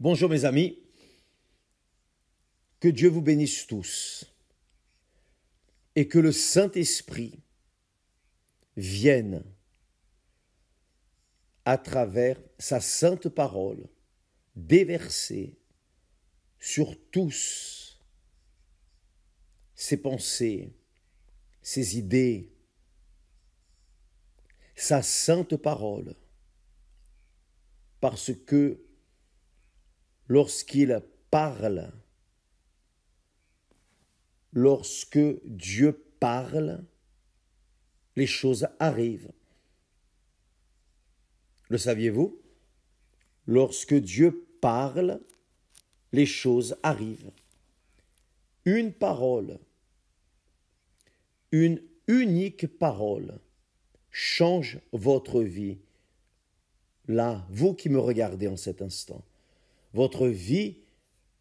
Bonjour mes amis, que Dieu vous bénisse tous et que le Saint-Esprit vienne à travers sa sainte parole déverser sur tous ses pensées, ses idées, sa sainte parole, parce que lorsqu'il parle, lorsque Dieu parle, les choses arrivent. Le saviez-vous? Lorsque Dieu parle, les choses arrivent. Une parole, une unique parole change votre vie. Là, vous qui me regardez en cet instant, votre vie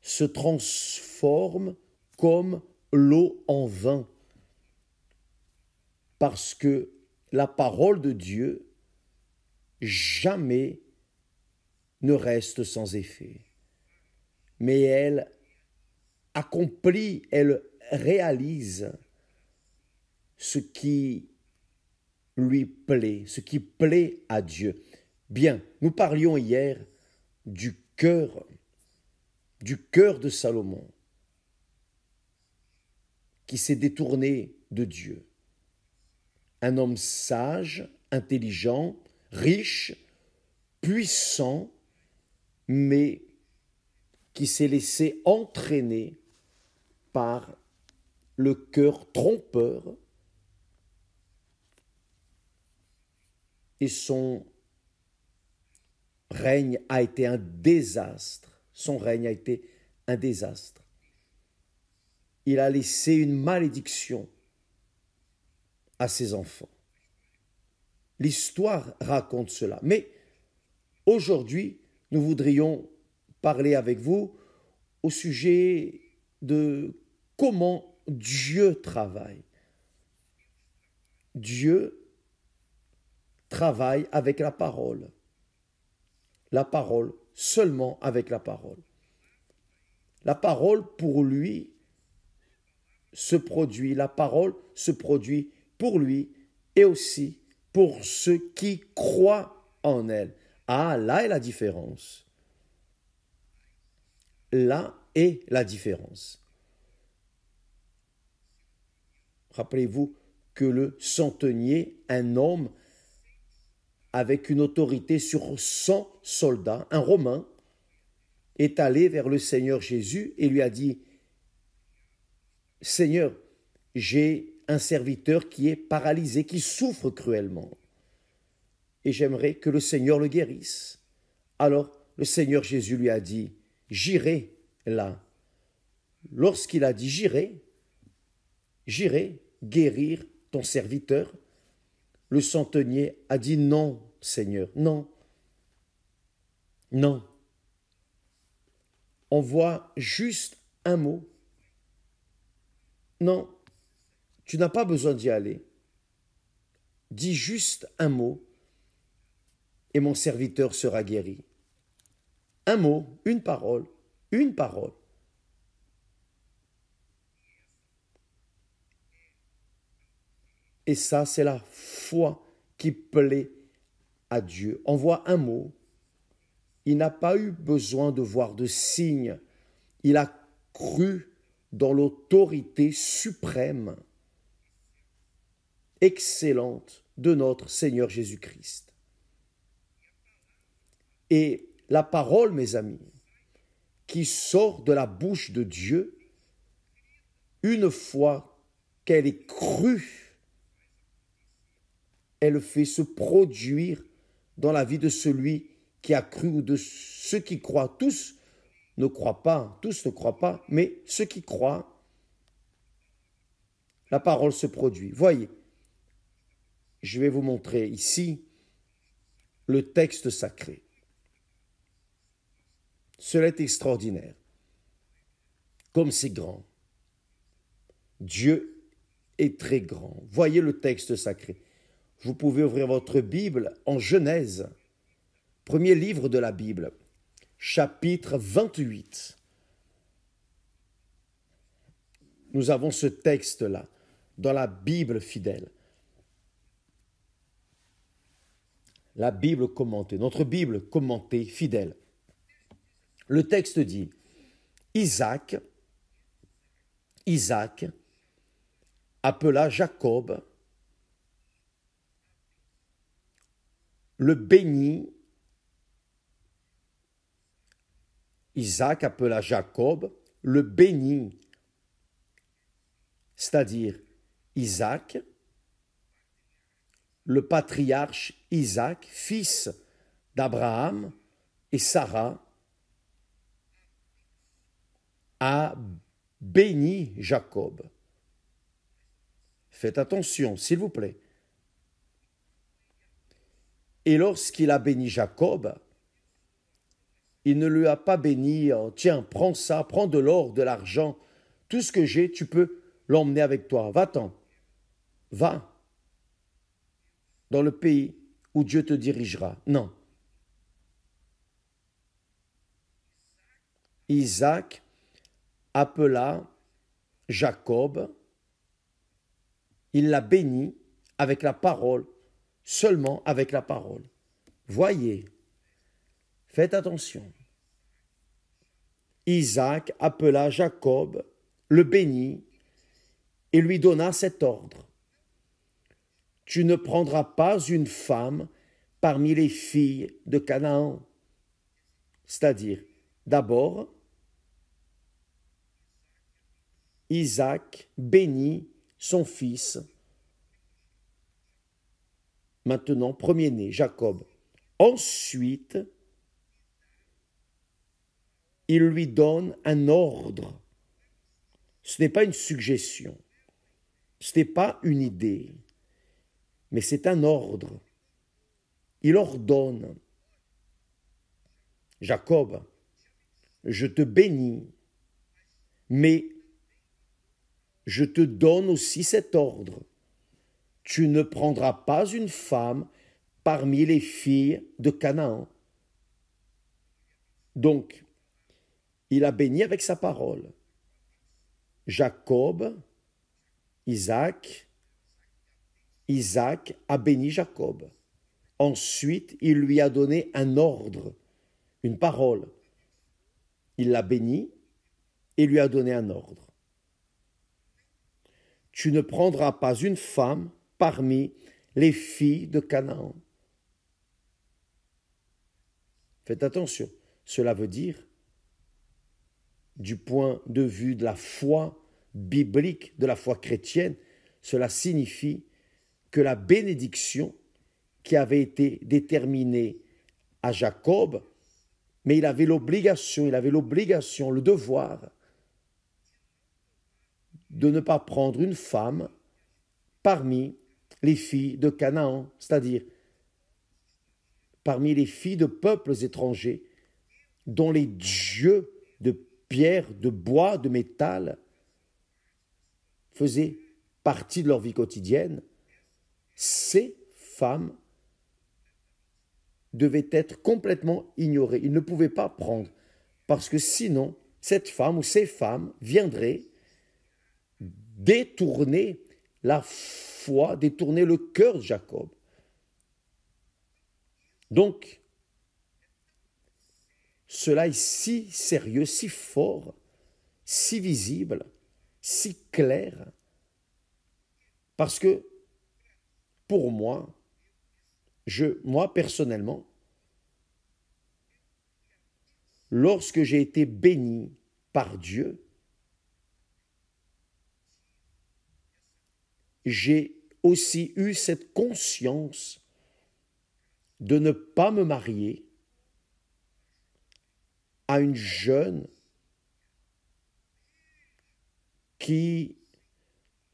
se transforme comme l'eau en vin. Parce que la parole de Dieu jamais ne reste sans effet. Mais elle accomplit, elle réalise ce qui lui plaît, ce qui plaît à Dieu. Bien, nous parlions hier du cœur de Salomon, qui s'est détourné de Dieu. Un homme sage, intelligent, riche, puissant, mais qui s'est laissé entraîner par le cœur trompeur et son règne a été un désastre. Son règne a été un désastre. Il a laissé une malédiction à ses enfants. L'histoire raconte cela. Mais aujourd'hui, nous voudrions parler avec vous au sujet de comment Dieu travaille. Dieu travaille avec la parole. La parole, seulement avec la parole. La parole, pour lui, se produit. La parole se produit pour lui et aussi pour ceux qui croient en elle. Ah, là est la différence. Là est la différence. Rappelez-vous que le centenier, un homme avec une autorité sur 100 soldats, un Romain, est allé vers le Seigneur Jésus et lui a dit « Seigneur, j'ai un serviteur qui est paralysé, qui souffre cruellement, et j'aimerais que le Seigneur le guérisse. » Alors le Seigneur Jésus lui a dit « J'irai là. » Lorsqu'il a dit « J'irai guérir ton serviteur », le centenier a dit « Non, Seigneur, non, non. » On voit juste un mot. Non, tu n'as pas besoin d'y aller. Dis juste un mot et mon serviteur sera guéri. Un mot, une parole, une parole. Et ça, c'est la foi qui plaît à Dieu. On voit un mot. Il n'a pas eu besoin de voir de signes. Il a cru dans l'autorité suprême, excellente de notre Seigneur Jésus-Christ. Et la parole, mes amis, qui sort de la bouche de Dieu, une fois qu'elle est crue, elle fait se produire dans la vie de celui qui a cru ou de ceux qui croient. Tous ne croient pas, mais ceux qui croient, la parole se produit. Voyez, je vais vous montrer ici le texte sacré. Cela est extraordinaire. Comme c'est grand. Dieu est très grand. Voyez le texte sacré. Vous pouvez ouvrir votre Bible en Genèse, premier livre de la Bible, chapitre 28. Nous avons ce texte-là dans la Bible fidèle. La Bible commentée, notre Bible commentée fidèle. Le texte dit, Isaac appela Jacob, le bénit. Isaac appela Jacob, le bénit. C'est-à-dire Isaac, le patriarche Isaac, fils d'Abraham et Sarah, a béni Jacob. Faites attention, s'il vous plaît. Et lorsqu'il a béni Jacob, il ne lui a pas béni, tiens, prends ça, prends de l'or, de l'argent, tout ce que j'ai, tu peux l'emmener avec toi. Va-t'en, va dans le pays où Dieu te dirigera. Non. Isaac appela Jacob, il l'a béni avec la parole, seulement avec la parole. Voyez, faites attention. Isaac appela Jacob, le bénit et lui donna cet ordre. Tu ne prendras pas une femme parmi les filles de Canaan. C'est-à-dire, d'abord, Isaac bénit son fils, maintenant premier-né, Jacob. Ensuite, il lui donne un ordre. Ce n'est pas une suggestion, ce n'est pas une idée, mais c'est un ordre. Il ordonne, Jacob, je te bénis, mais je te donne aussi cet ordre. Tu ne prendras pas une femme parmi les filles de Canaan. Donc, il a béni avec sa parole. Jacob, Isaac a béni Jacob. Ensuite, il lui a donné un ordre, une parole. Il l'a béni et lui a donné un ordre. Tu ne prendras pas une femme parmi les filles de Canaan. Faites attention, cela veut dire, du point de vue de la foi biblique, de la foi chrétienne, cela signifie que la bénédiction qui avait été déterminée à Jacob, mais il avait l'obligation, le devoir de ne pas prendre une femme parmi les filles de Canaan, c'est-à-dire parmi les filles de peuples étrangers dont les dieux de pierre, de bois, de métal faisaient partie de leur vie quotidienne. Ces femmes devaient être complètement ignorées. Ils ne pouvaient pas prendre, parce que sinon, cette femme ou ces femmes viendraient détourner la foi, détourner le cœur de Jacob. Donc, cela est si sérieux, si fort, si visible, si clair, parce que, pour moi, moi personnellement, lorsque j'ai été béni par Dieu, j'ai aussi eu cette conscience de ne pas me marier à une jeune qui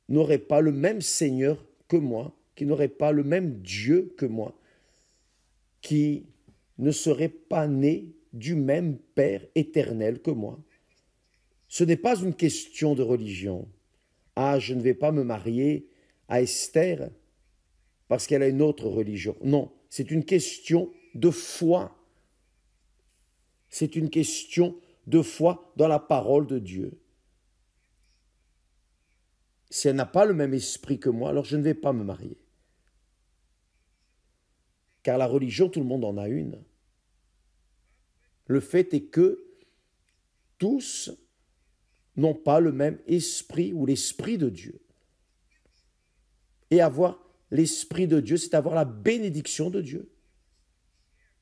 n'aurait pas le même Seigneur que moi, qui n'aurait pas le même Dieu que moi, qui ne serait pas née du même Père éternel que moi. Ce n'est pas une question de religion. Ah, je ne vais pas me marier à Esther parce qu'elle a une autre religion. Non, c'est une question de foi. C'est une question de foi dans la parole de Dieu. Si elle n'a pas le même esprit que moi, alors je ne vais pas me marier. Car la religion, tout le monde en a une. Le fait est que tous n'ont pas le même esprit ou l'esprit de Dieu. Et avoir l'esprit de Dieu, c'est avoir la bénédiction de Dieu.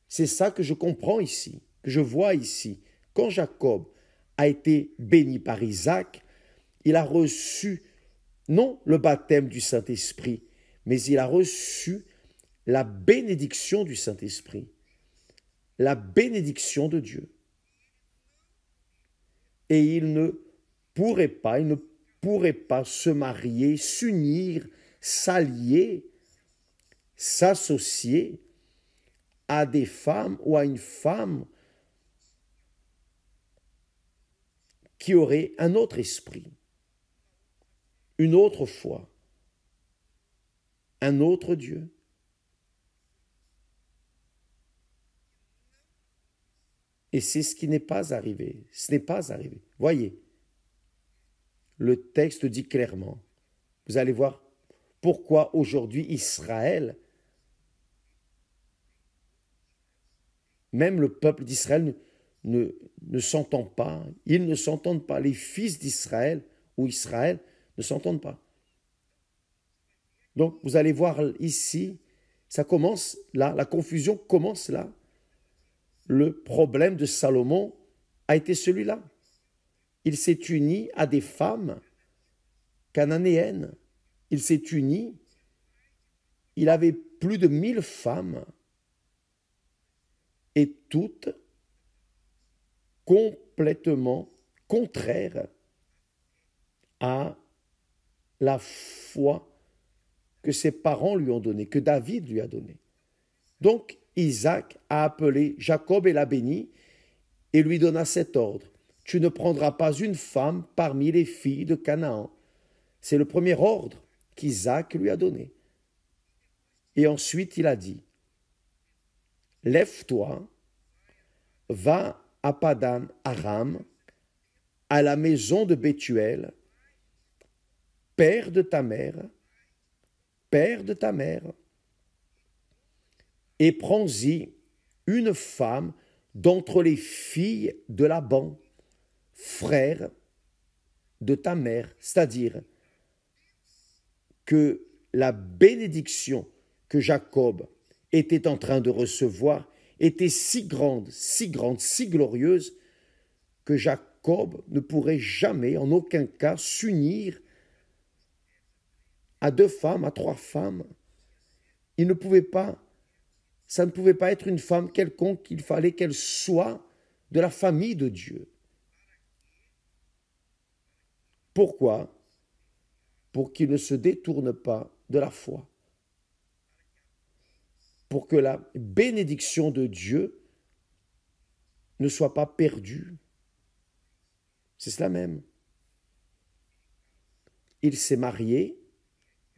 C'est ça que je comprends ici, que je vois ici. Quand Jacob a été béni par Isaac, il a reçu non le baptême du Saint-Esprit, mais il a reçu la bénédiction du Saint-Esprit, la bénédiction de Dieu. Et il ne pourrait pas se marier, s'unir, s'allier, s'associer à des femmes ou à une femme qui aurait un autre esprit, une autre foi, un autre Dieu. Et c'est ce qui n'est pas arrivé. Ce n'est pas arrivé. Voyez, le texte dit clairement, vous allez voir pourquoi aujourd'hui Israël, même le peuple d'Israël ne s'entend pas. Ils ne s'entendent pas. Les fils d'Israël ou Israël ne s'entendent pas. Donc vous allez voir ici, ça commence là, la confusion commence là. Le problème de Salomon a été celui-là. Il s'est uni à des femmes cananéennes. Il s'est uni, il avait plus de 1000 femmes et toutes complètement contraires à la foi que ses parents lui ont donnée, que David lui a donnée. Donc Isaac a appelé Jacob et l'a béni et lui donna cet ordre. Tu ne prendras pas une femme parmi les filles de Canaan. C'est le premier ordre qu'Isaac lui a donné. Et ensuite il a dit, lève-toi, va à Padan Aram, à la maison de Bethuel, père de ta mère, et prends-y une femme d'entre les filles de Laban, frère de ta mère, c'est-à-dire que la bénédiction que Jacob était en train de recevoir était si grande, si glorieuse, que Jacob ne pourrait jamais, en aucun cas, s'unir à 2 femmes, à 3 femmes. Il ne pouvait pas, ça ne pouvait pas être une femme quelconque, il fallait qu'elle soit de la famille de Dieu. Pourquoi? Pour qu'il ne se détourne pas de la foi. Pour que la bénédiction de Dieu ne soit pas perdue. C'est cela même. Il s'est marié,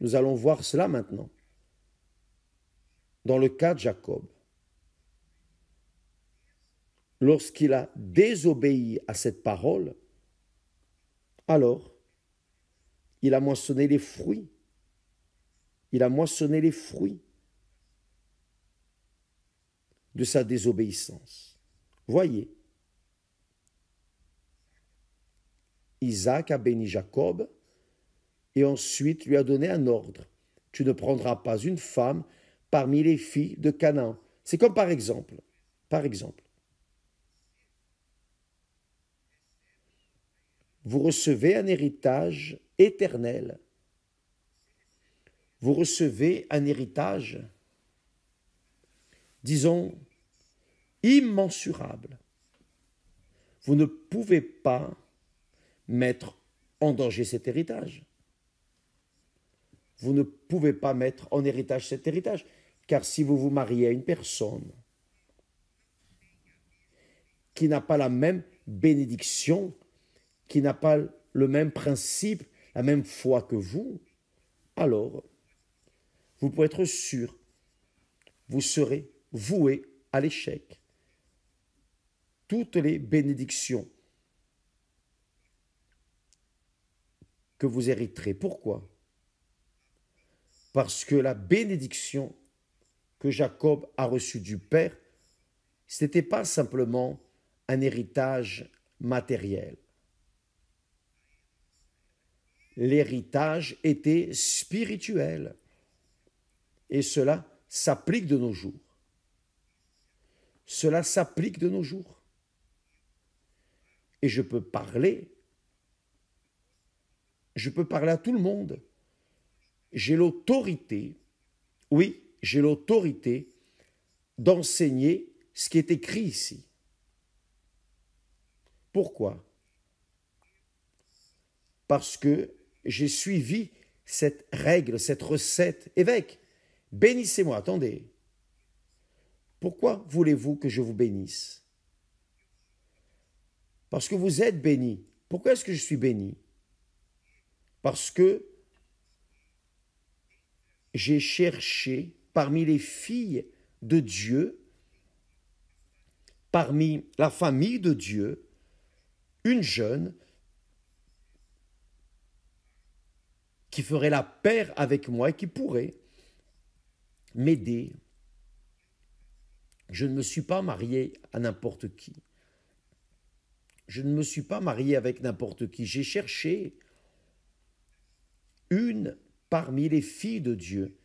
nous allons voir cela maintenant. Dans le cas de Jacob, lorsqu'il a désobéi à cette parole, alors il a moissonné les fruits. Il a moissonné les fruits de sa désobéissance. Voyez, Isaac a béni Jacob et ensuite lui a donné un ordre. Tu ne prendras pas une femme parmi les filles de Canaan. C'est comme par exemple, vous recevez un héritage éternel. Vous recevez un héritage, disons, immensurable. Vous ne pouvez pas mettre en danger cet héritage. Vous ne pouvez pas mettre en héritage cet héritage, car si vous vous mariez à une personne qui n'a pas la même bénédiction, qui n'a pas le même principe, la même foi que vous, alors vous pouvez être sûr, vous serez voué à l'échec. toutes les bénédictions que vous hériterez. Pourquoi? Parce que la bénédiction que Jacob a reçue du Père, ce n'était pas simplement un héritage matériel. L'héritage était spirituel. Et cela s'applique de nos jours. Cela s'applique de nos jours. Et je peux parler à tout le monde. J'ai l'autorité, oui, j'ai l'autorité d'enseigner ce qui est écrit ici. Pourquoi? Parce que j'ai suivi cette règle, cette recette. Évêque, bénissez-moi, attendez. Pourquoi voulez-vous que je vous bénisse? Parce que vous êtes béni. Pourquoi est-ce que je suis béni? Parce que j'ai cherché parmi les filles de Dieu, parmi la famille de Dieu, une jeune qui ferait la paire avec moi et qui pourrait m'aider. Je ne me suis pas marié à n'importe qui. Je ne me suis pas marié avec n'importe qui. J'ai cherché une parmi les filles de Dieu,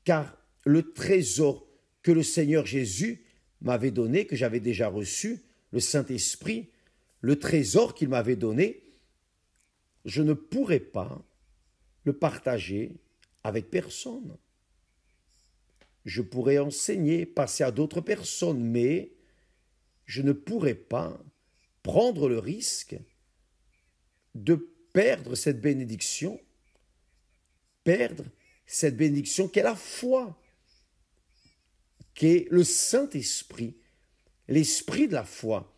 car le trésor que le Seigneur Jésus m'avait donné, que j'avais déjà reçu, le Saint-Esprit, le trésor qu'il m'avait donné, je ne pourrais pas le partager avec personne. Je pourrais enseigner, passer à d'autres personnes, mais je ne pourrais pas prendre le risque de perdre cette bénédiction, qu'est la foi, qu'est le Saint-Esprit, l'esprit de la foi,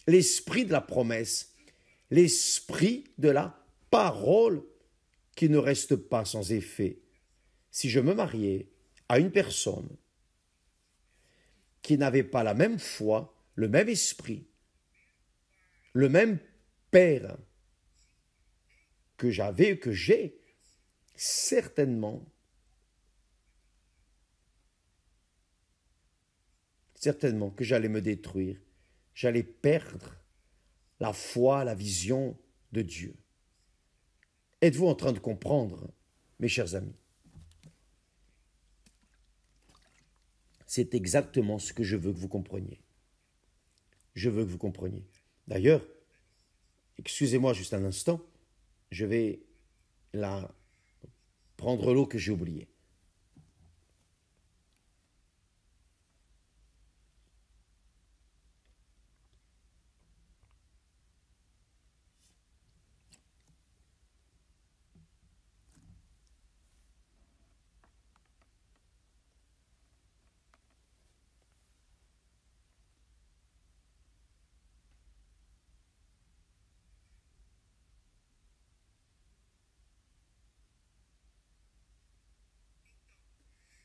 l'esprit de la promesse, l'esprit de la parole qui ne reste pas sans effet. Si je me mariais à une personne qui n'avait pas la même foi, le même esprit, le même Père que j'avais et que j'ai, certainement que j'allais me détruire, j'allais perdre la foi, la vision de Dieu. Êtes-vous en train de comprendre, mes chers amis? C'est exactement ce que je veux que vous compreniez. Je veux que vous compreniez. D'ailleurs, excusez-moi juste un instant, je vais prendre l'eau que j'ai oubliée.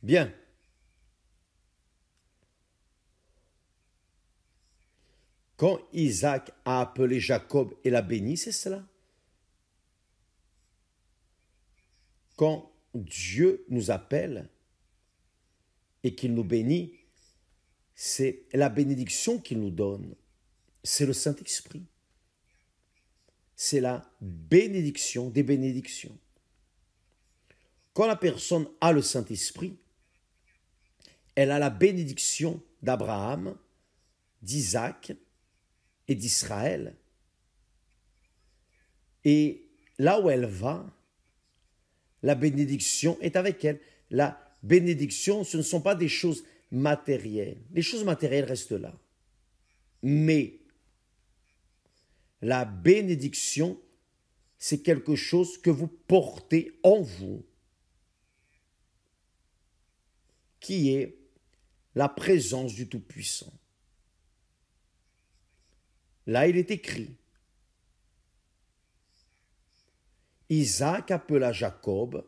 Bien. Quand Isaac a appelé Jacob et l'a béni, c'est cela. Quand Dieu nous appelle et qu'il nous bénit, c'est la bénédiction qu'il nous donne. C'est le Saint-Esprit. C'est la bénédiction des bénédictions. Quand la personne a le Saint-Esprit, elle a la bénédiction d'Abraham, d'Isaac et d'Israël. Et là où elle va, la bénédiction est avec elle. La bénédiction, ce ne sont pas des choses matérielles. Les choses matérielles restent là. Mais la bénédiction, c'est quelque chose que vous portez en vous, qui est la présence du Tout-Puissant. Là, il est écrit, Isaac appela Jacob,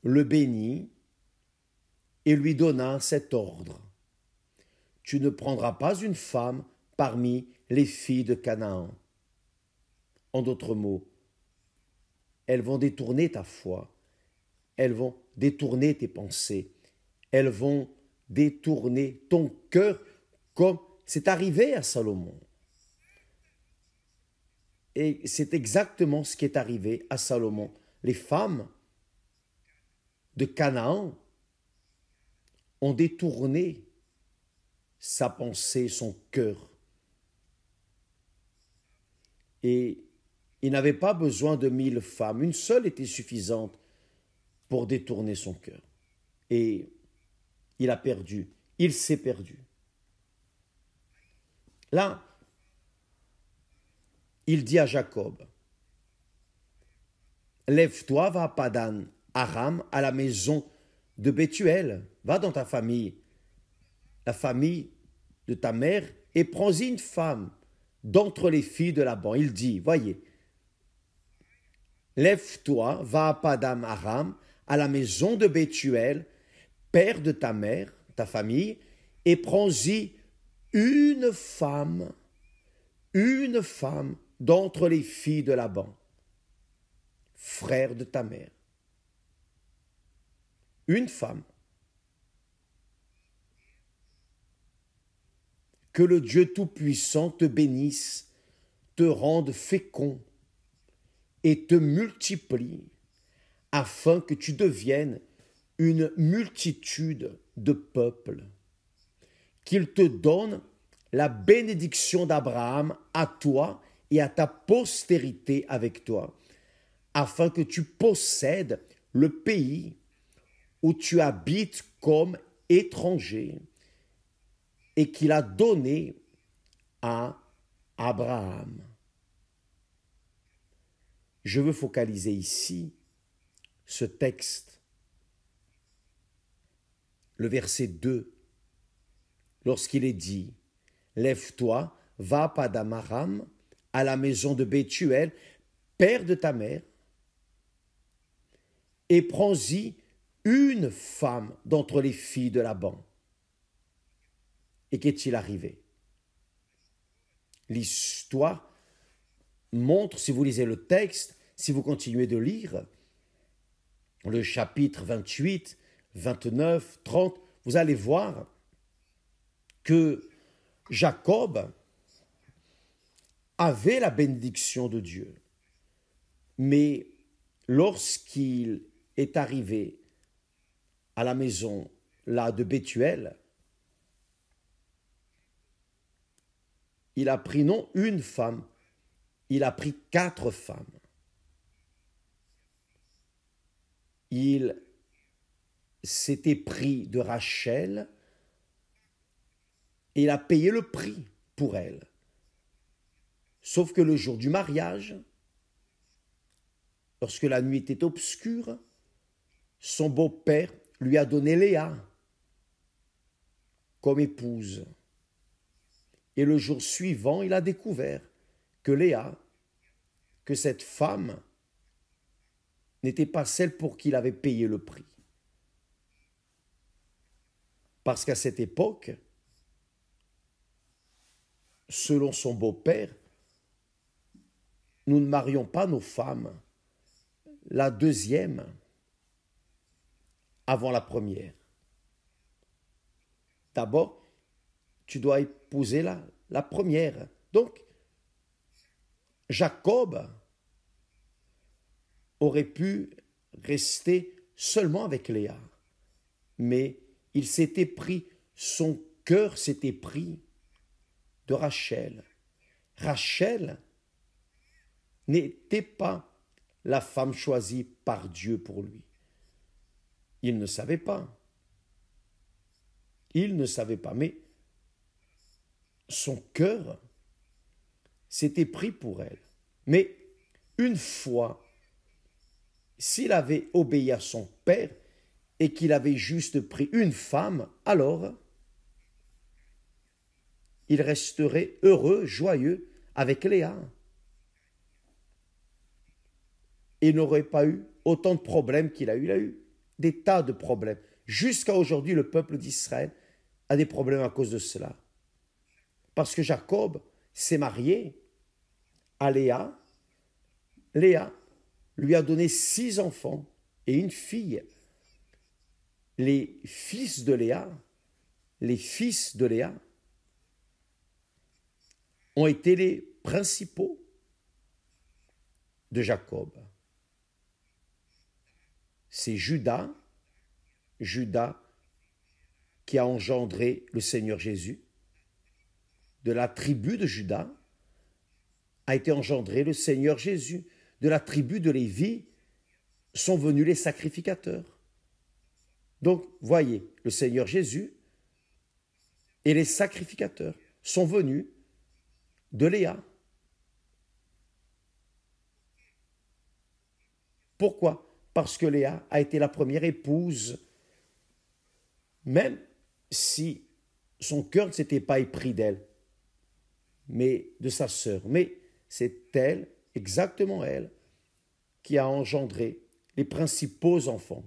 le bénit et lui donna cet ordre. Tu ne prendras pas une femme parmi les filles de Canaan. En d'autres mots, elles vont détourner ta foi, elles vont détourner tes pensées, elles vont détourner ton cœur comme c'est arrivé à Salomon. Et c'est exactement ce qui est arrivé à Salomon. Les femmes de Canaan ont détourné sa pensée, son cœur. Et il n'avait pas besoin de 1000 femmes. Une seule était suffisante pour détourner son cœur. Et il a perdu. Il s'est perdu. Là, il dit à Jacob, lève-toi, va à Padan Aram, à la maison de Bethuel. Va dans ta famille, la famille de ta mère, et prends-y une femme d'entre les filles de Laban. Il dit, voyez, lève-toi, va à Padan Aram, à la maison de Bethuel, père de ta mère, ta famille, et prends-y une femme d'entre les filles de Laban, frère de ta mère. Une femme. Que le Dieu Tout-Puissant te bénisse, te rende fécond et te multiplie, afin que tu deviennes une multitude de peuples. Qu'il te donne la bénédiction d'Abraham à toi et à ta postérité avec toi, afin que tu possèdes le pays où tu habites comme étranger et qu'il a donné à Abraham. Je veux focaliser ici ce texte, le verset 2, lorsqu'il est dit « Lève-toi, va à Padan Aram, à la maison de Bethuel, père de ta mère, et prends-y une femme d'entre les filles de Laban. » Et qu'est-il arrivé? L'histoire montre, si vous lisez le texte, si vous continuez de lire, le chapitre 28, 29, 30, vous allez voir que Jacob avait la bénédiction de Dieu. Mais lorsqu'il est arrivé à la maison là de Bethuel, il a pris non une femme, il a pris 4 femmes. Il s'était pris de Rachel et il a payé le prix pour elle. Sauf que le jour du mariage, lorsque la nuit était obscure, son beau-père lui a donné Léa comme épouse. Et le jour suivant, il a découvert que Léa, que cette femme, n'était pas celle pour qui il avait payé le prix. Parce qu'à cette époque, selon son beau-père, nous ne marions pas nos femmes, la deuxième avant la première. D'abord, tu dois épouser la première. Donc, Jacob aurait pu rester seulement avec Léa, mais il s'était pris, son cœur s'était pris de Rachel. Rachel n'était pas la femme choisie par Dieu pour lui. Il ne savait pas. Il ne savait pas, mais son cœur s'était pris pour elle. Mais une fois, s'il avait obéi à son père et qu'il avait juste pris une femme, alors il resterait heureux, joyeux avec Léa. Il n'aurait pas eu autant de problèmes qu'il a eu. Il a eu des tas de problèmes. Jusqu'à aujourd'hui, le peuple d'Israël a des problèmes à cause de cela. Parce que Jacob s'est marié à Léa. Léa lui a donné 6 enfants et une fille. Les fils de Léa ont été les principaux de Jacob. C'est Judas qui a engendré le Seigneur Jésus. De la tribu de Judas a été engendré le Seigneur Jésus. De la tribu de Lévi sont venus les sacrificateurs. Donc, voyez, le Seigneur Jésus et les sacrificateurs sont venus de Léa. Pourquoi? Parce que Léa a été la première épouse, même si son cœur ne s'était pas épris d'elle, mais de sa sœur. Mais c'est elle, exactement elle, qui a engendré les principaux enfants.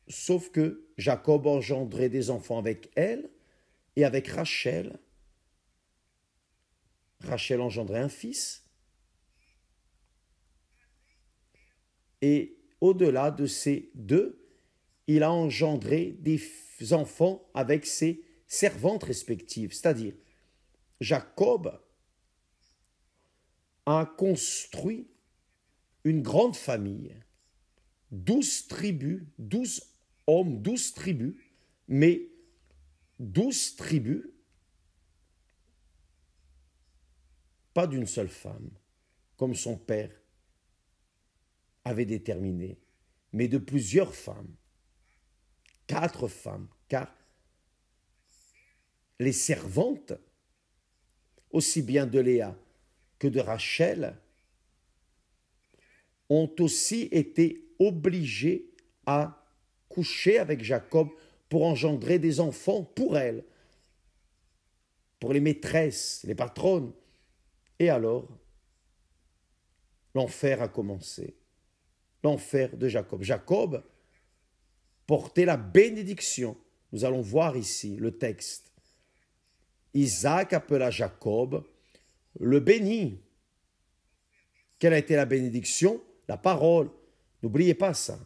Sauf que Jacob a engendré des enfants avec elle et avec Rachel. Rachel engendrait un fils. Et au-delà de ces deux, il a engendré des enfants avec ses servantes respectives. C'est-à-dire, Jacob a construit une grande famille, 12 tribus, 12 hommes, 12 tribus, mais 12 tribus, pas d'une seule femme, comme son père avait déterminé, mais de plusieurs femmes, 4 femmes, car les servantes, aussi bien de Léa que de Rachel, ont aussi été obligées à coucher avec Jacob pour engendrer des enfants pour elles, pour les maîtresses, les patronnes. Et alors, l'enfer a commencé. L'enfer de Jacob. Jacob portait la bénédiction. Nous allons voir ici le texte. Isaac appela Jacob le béni. Quelle a été la bénédiction? La parole. N'oubliez pas ça.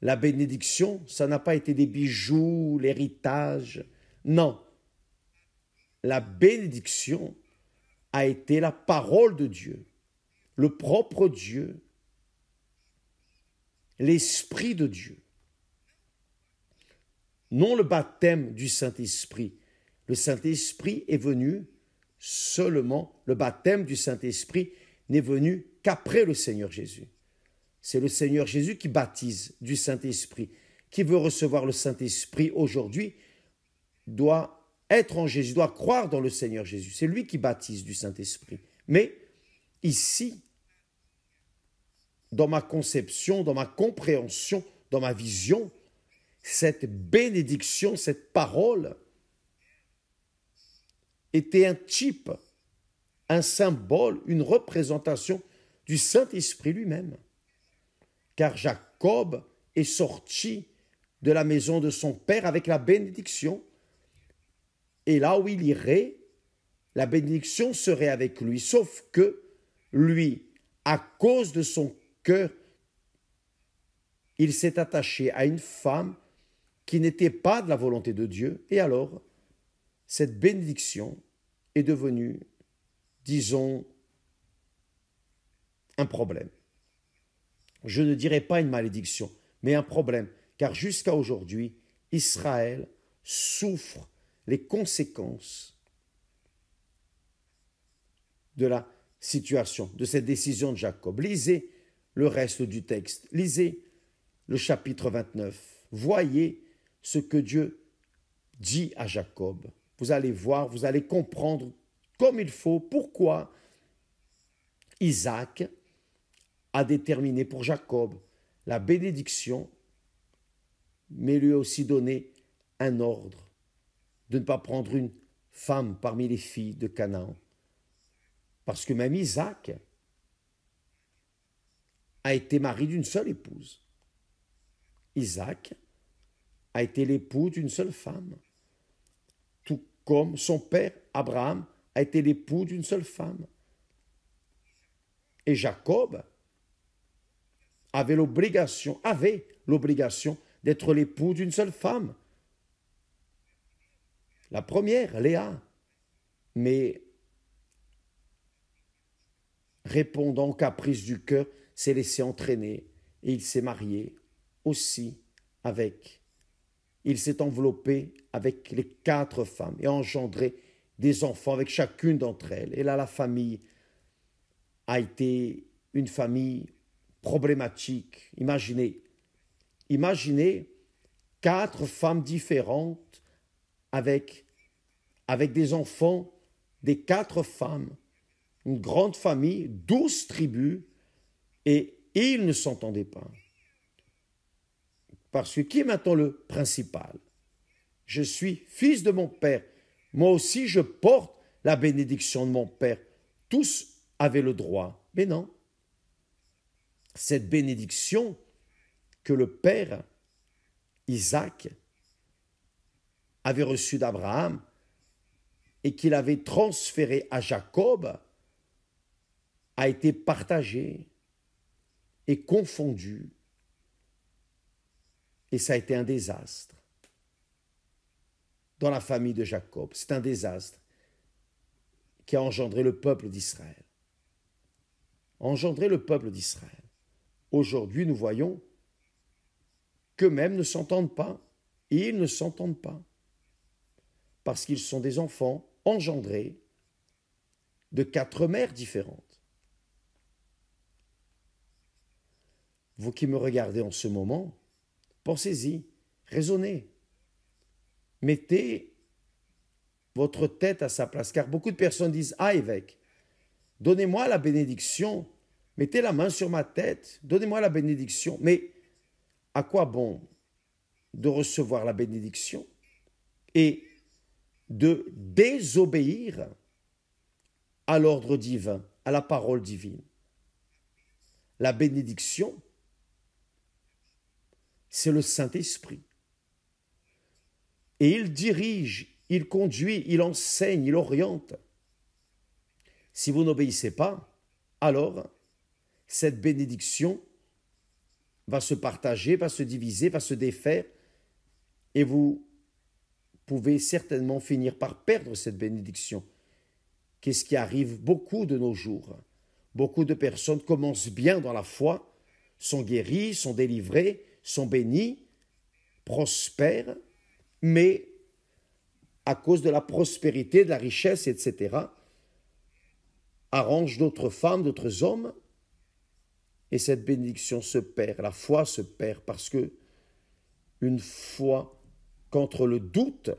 La bénédiction, ça n'a pas été des bijoux, l'héritage. Non. La bénédiction a été la parole de Dieu, le propre Dieu, l'Esprit de Dieu. Non le baptême du Saint-Esprit. Le Saint-Esprit est venu seulement, le baptême du Saint-Esprit n'est venu qu'après le Seigneur Jésus. C'est le Seigneur Jésus qui baptise du Saint-Esprit. Qui veut recevoir le Saint-Esprit aujourd'hui doit être en Jésus, doit croire dans le Seigneur Jésus. C'est lui qui baptise du Saint-Esprit. Mais ici, dans ma conception, dans ma compréhension, dans ma vision, cette bénédiction, cette parole était un type, un symbole, une représentation du Saint-Esprit lui-même. Car Jacob est sorti de la maison de son père avec la bénédiction. Et là où il irait, la bénédiction serait avec lui. Sauf que lui, à cause de son cœur, il s'est attaché à une femme qui n'était pas de la volonté de Dieu. Et alors, cette bénédiction est devenue, disons, un problème. Je ne dirais pas une malédiction, mais un problème, car jusqu'à aujourd'hui, Israël souffre les conséquences de la situation, de cette décision de Jacob. Lisez le reste du texte, lisez le chapitre 29, voyez ce que Dieu dit à Jacob. Vous allez voir, vous allez comprendre comme il faut pourquoi Isaac a déterminé pour Jacob la bénédiction, mais lui a aussi donné un ordre de ne pas prendre une femme parmi les filles de Canaan. Parce que même Isaac a été mari d'une seule épouse. Isaac a été l'époux d'une seule femme. Tout comme son père Abraham a été l'époux d'une seule femme. Et Jacob avait l'obligation d'être l'époux d'une seule femme. La première, Léa, mais répondant aux caprices du cœur, s'est laissé entraîner et il s'est marié aussi avec. Il s'est enveloppé avec les 4 femmes et a engendré des enfants avec chacune d'entre elles. Et là, la famille a été une famille problématique. Imaginez 4 femmes différentes avec des enfants des 4 femmes, une grande famille, 12 tribus, et ils ne s'entendaient pas. Parce que qui est maintenant le principal? Je suis fils de mon père. Moi aussi, je porte la bénédiction de mon père. Tous avaient le droit. Mais non. Cette bénédiction que le père Isaac avait reçue d'Abraham et qu'il avait transférée à Jacob a été partagée et confondue. Et ça a été un désastre dans la famille de Jacob. C'est un désastre qui a engendré le peuple d'Israël. Aujourd'hui, nous voyons qu'eux-mêmes ne s'entendent pas. Et ils ne s'entendent pas. Parce qu'ils sont des enfants engendrés de 4 mères différentes. Vous qui me regardez en ce moment, pensez-y, raisonnez. Mettez votre tête à sa place, car beaucoup de personnes disent « Ah, évêque, donnez-moi la bénédiction, mettez la main sur ma tête, donnez-moi la bénédiction. » Mais à quoi bon de recevoir la bénédiction et de désobéir à l'ordre divin, à la parole divine? La bénédiction, c'est le Saint-Esprit. Et il dirige, il conduit, il enseigne, il oriente. Si vous n'obéissez pas, alors cette bénédiction va se partager, va se diviser, va se défaire, et vous pouvez certainement finir par perdre cette bénédiction. Qu'est-ce qui arrive beaucoup de nos jours? Beaucoup de personnes commencent bien dans la foi, sont guéries, sont délivrées, sont bénies, prospèrent, mais à cause de la prospérité, de la richesse, etc., arrangent d'autres femmes, d'autres hommes, et cette bénédiction se perd, la foi se perd, parce que une foi qu'entre le doute,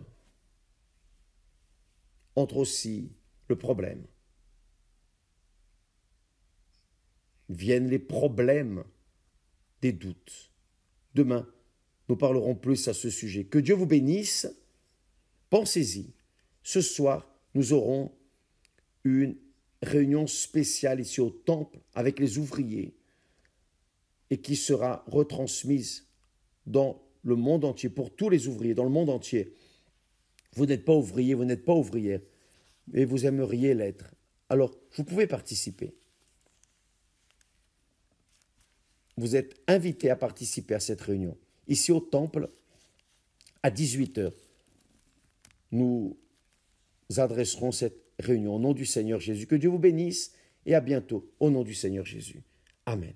entre aussi le problème. Viennent les problèmes des doutes. Demain, nous parlerons plus à ce sujet. Que Dieu vous bénisse. Pensez-y. Ce soir, nous aurons une réunion spéciale ici au temple avec les ouvriers et qui sera retransmise dans le monde entier, pour tous les ouvriers, dans le monde entier. Vous n'êtes pas ouvrier, vous n'êtes pas ouvrière, mais vous aimeriez l'être. Alors, vous pouvez participer. Vous êtes invité à participer à cette réunion. Ici au temple, à 18h, nous adresserons cette réunion au nom du Seigneur Jésus. Que Dieu vous bénisse et à bientôt au nom du Seigneur Jésus. Amen.